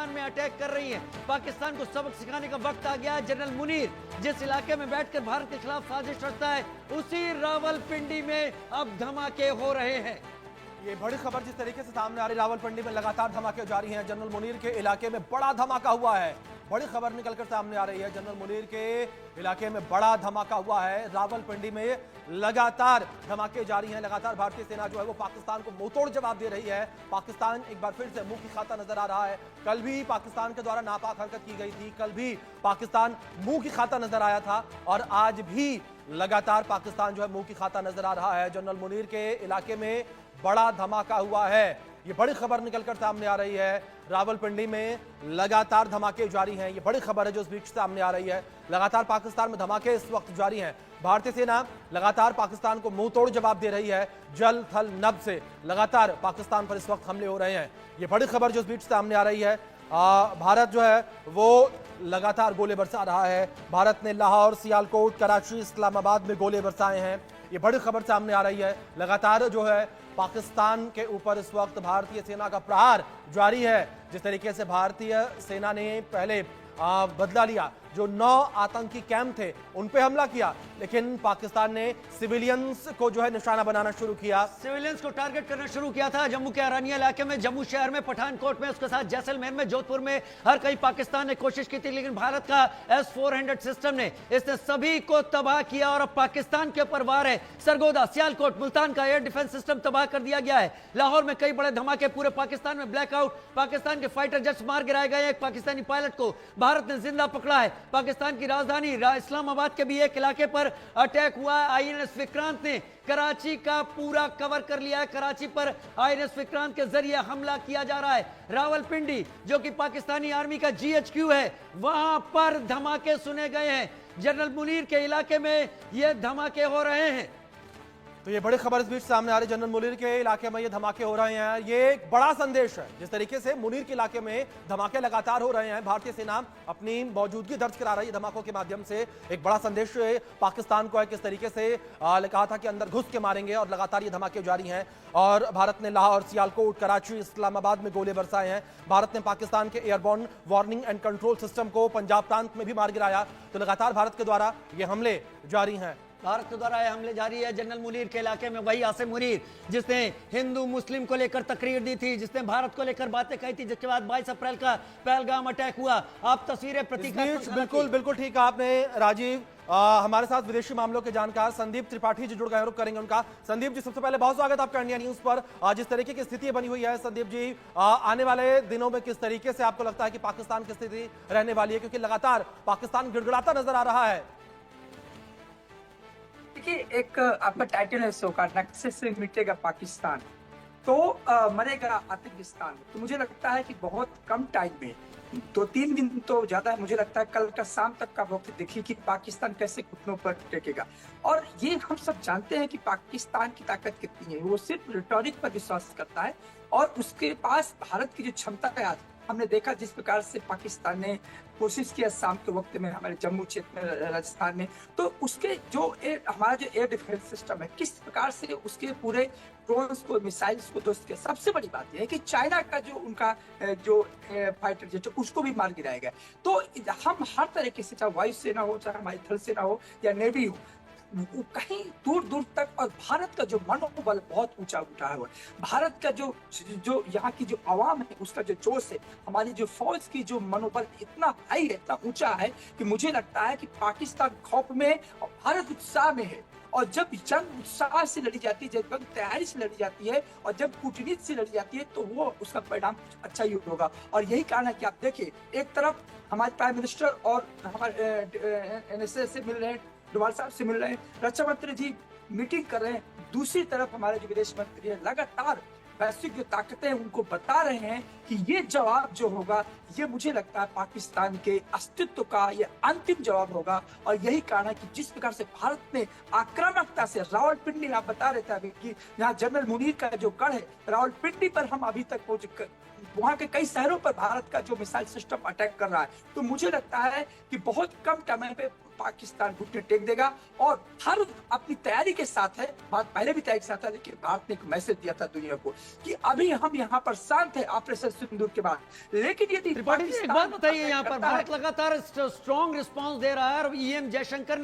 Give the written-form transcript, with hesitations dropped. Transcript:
पाकिस्तान में अटैक कर रही हैं। पाकिस्तान को सबक सिखाने का वक्त आ गया है। जनरल मुनीर जिस इलाके में बैठकर भारत के खिलाफ साजिश रचता है, उसी रावलपिंडी में अब धमाके हो रहे हैं। ये बड़ी खबर जिस तरीके से सामने आ रही, रावलपिंडी में लगातार धमाके जारी हैं। जनरल मुनीर के इलाके में बड़ा धमाका हुआ है। बड़ी खबर निकलकर सामने आ रही है, जनरल मुनीर के इलाके में बड़ा धमाका हुआ है। रावलपिंडी में लगातार धमाके जारी हैं। लगातार भारतीय सेना जो है वो पाकिस्तान को मुंहतोड़ जवाब दे रही है। पाकिस्तान एक बार फिर से मुंह की खाता नजर आ रहा है। कल भी पाकिस्तान के द्वारा नापाक हरकत की गई थी, कल भी पाकिस्तान मुंह की खाता नजर आया था और आज भी लगातार पाकिस्तान जो है मुंह की खाता नजर आ रहा है। जनरल मुनीर के इलाके में बड़ा धमाका हुआ है। ये बड़ी खबर निकलकर सामने आ रही है। रावलपिंडी में लगातार धमाके जारी हैं। ये बड़ी खबर है जो इस बीच सामने आ रही है। लगातार पाकिस्तान में धमाके इस वक्त जारी हैं। भारतीय सेना लगातार पाकिस्तान को मुंह तोड़ जवाब दे रही है। जल थल नभ से लगातार पाकिस्तान पर इस वक्त हमले हो रहे हैं। ये बड़ी खबर जो इस बीच सामने आ रही है। भारत जो है वो लगातार गोले बरसा रहा है। भारत ने लाहौर, सियालकोट, कराची, इस्लामाबाद में गोले बरसाए हैं। ये बड़ी खबर सामने आ रही है। लगातार जो है पाकिस्तान के ऊपर इस वक्त भारतीय सेना का प्रहार जारी है। जिस तरीके से भारतीय सेना ने पहले बदला लिया, जो 9 आतंकी कैंप थे उन पे हमला किया, लेकिन पाकिस्तान ने सिविलियंस को जो है निशाना बनाना शुरू किया। सिविलियंस को टारगेट करना शुरू किया था। जम्मू के अरानिया इलाके में, जम्मू शहर में, पठानकोट में, उसके साथ जैसलमेर में, जोधपुर में, हर कहीं पाकिस्तान ने कोशिश की थी, लेकिन भारत का S-400 सिस्टम ने इसने सभी को तबाह किया और अब पाकिस्तान के ऊपर वार है। सरगोदा, सियालकोट, मुल्तान का एयर डिफेंस सिस्टम तबाह कर दिया गया है। लाहौर में कई बड़े धमाके, पूरे पाकिस्तान में ब्लैकआउट, पाकिस्तान के फाइटर जेट्स मार गिराए गए। एक पाकिस्तानी पायलट को भारत ने जिंदा पकड़ा है। पाकिस्तान की राजधानी इस्लामाबाद के भी एक इलाके पर अटैक हुआ। INS विक्रांत ने कराची का पूरा कवर कर लिया है। कराची पर INS विक्रांत के जरिए हमला किया जा रहा है। रावलपिंडी जो कि पाकिस्तानी आर्मी का GHQ है, वहां पर धमाके सुने गए हैं। जनरल मुनीर के इलाके में ये धमाके हो रहे हैं। तो ये बड़ी खबर इस बीच सामने आ रही है। जनरल मुनीर के इलाके में ये धमाके हो रहे हैं। ये एक बड़ा संदेश है। जिस तरीके से मुनीर के इलाके में धमाके लगातार हो रहे हैं, भारतीय सेना अपनी मौजूदगी दर्ज करा रही है धमाकों के माध्यम से। एक बड़ा संदेश पाकिस्तान को है, किस तरीके से कहा था कि अंदर घुस के मारेंगे, और लगातार ये धमाके जारी हैं। और भारत ने लाहौर, सियालकोट, कराची, इस्लामाबाद में गोले बरसाए हैं। भारत ने पाकिस्तान के airborne warning and control system को पंजाब प्रांत में भी मार गिराया। तो लगातार भारत के द्वारा ये हमले जारी हैं। भारत के द्वारा हमले जारी है। जनरल मुनीर के इलाके में वही आसिम मुनीर जिसने हिंदू मुस्लिम को लेकर तकरीर दी थी, जिसने भारत को लेकर बातें कही थी, जिसके बाद 22 अप्रैल का पहलगाम अटैक हुआ। आप तस्वीरें बिल्कुल बिल्कुल ठीक है आपने राजीव। हमारे साथ विदेशी मामलों के जानकार संदीप त्रिपाठी जी जुड़ गए, रुक करेंगे उनका। संदीप जी, सबसे पहले बहुत स्वागत आपका इंडिया न्यूज पर। जिस तरीके की स्थिति बनी हुई है संदीप जी, आने वाले दिनों में किस तरीके से आपको लगता है कि पाकिस्तान की स्थिति रहने वाली है, क्योंकि लगातार पाकिस्तान गिड़गिड़ाता नजर आ रहा है? देखिए, एक आपका टाइटल है शो का, नक्शे से मिटेगा पाकिस्तान तो मरेगा आतंकिस्तान। तो मुझे लगता है कि बहुत कम टाइम में, 2-3 दिन तो ज्यादा है, मुझे लगता है कल का शाम तक का वक्त देखिए कि पाकिस्तान कैसे घुटनों पर टेकेगा। और ये हम सब जानते हैं कि पाकिस्तान की ताकत कितनी है। वो सिर्फ रिटॉरिक पर विश्वास करता है और उसके पास भारत की जो क्षमता है, आज हमने देखा जिस प्रकार से पाकिस्तान ने कोशिश किया शाम के वक्त में हमारे जम्मू क्षेत्र में, राजस्थान में, तो उसके जो हमारा जो एयर डिफेंस सिस्टम है, किस प्रकार से उसके पूरे ड्रोन्स को, मिसाइल्स को दोस्त किया। सबसे बड़ी बात यह है कि चाइना का जो उनका जो फाइटर जेट है उसको भी मार गिराया गया। तो हम हर तरीके से, चाहे वायुसेना हो, चाहे हमारी थल सेना हो या नेवी हो, कहीं दूर दूर तक, और भारत का जो मनोबल बहुत ऊंचा उठा है। भारत का जो यहाँ की जो आवाम है उसका जो जोश है, हमारी जो फौज की जो मनोबल इतना हाई है, इतना ऊंचा है कि मुझे लगता है कि पाकिस्तान खौफ में और भारत उत्साह में है। और जब जंग उत्साह से लड़ी जाती है, जब जंग तैयारी से लड़ी जाती है और जब कूटनीति से लड़ी जाती है, तो वो उसका परिणाम अच्छा ही होगा। और यही कारण है कि आप देखिए, एक तरफ हमारे प्राइम मिनिस्टर और हमारे NSA से मिल रहे हैं, डोभाल साहब से मिल रहे हैं, रक्षा मंत्री जी मीटिंग कर रहे हैं, दूसरी तरफ हमारे जो विदेश मंत्री है लगातार वैश्विक जो ताकतें उनको बता रहे हैं कि ये जवाब जो होगा, ये मुझे लगता है पाकिस्तान के अस्तित्व का ये अंतिम जवाब होगा। और यही कारण है कि जिस प्रकार से भारत ने आक्रामकता से रावलपिंडी, आप बता रहे थे अभी कि यहाँ जनरल मुनीर का जो गढ़ है, रावलपिंडी पर हम अभी तक वहां के कई शहरों पर भारत का जो मिसाइल सिस्टम अटैक कर रहा है। तो मुझे लगता है कि बहुत कम समय पे पाकिस्तान घुटने टेक देगा और भारत अपनी तैयारी के साथ है। भारत पहले भी तैयारी के साथ था, लेकिन भारत ने एक मैसेज दिया था दुनिया को कि अभी हम यहाँ पर शांत है ऑपरेशन सिंदूर के बाद। लेकिन यदि त्रिपाठी जी एक बात बताइए, यहाँ पर करता है- भारत लगातार स्ट्रॉन्ग रिस्पांस दे रहा है और ईएम जयशंकर ने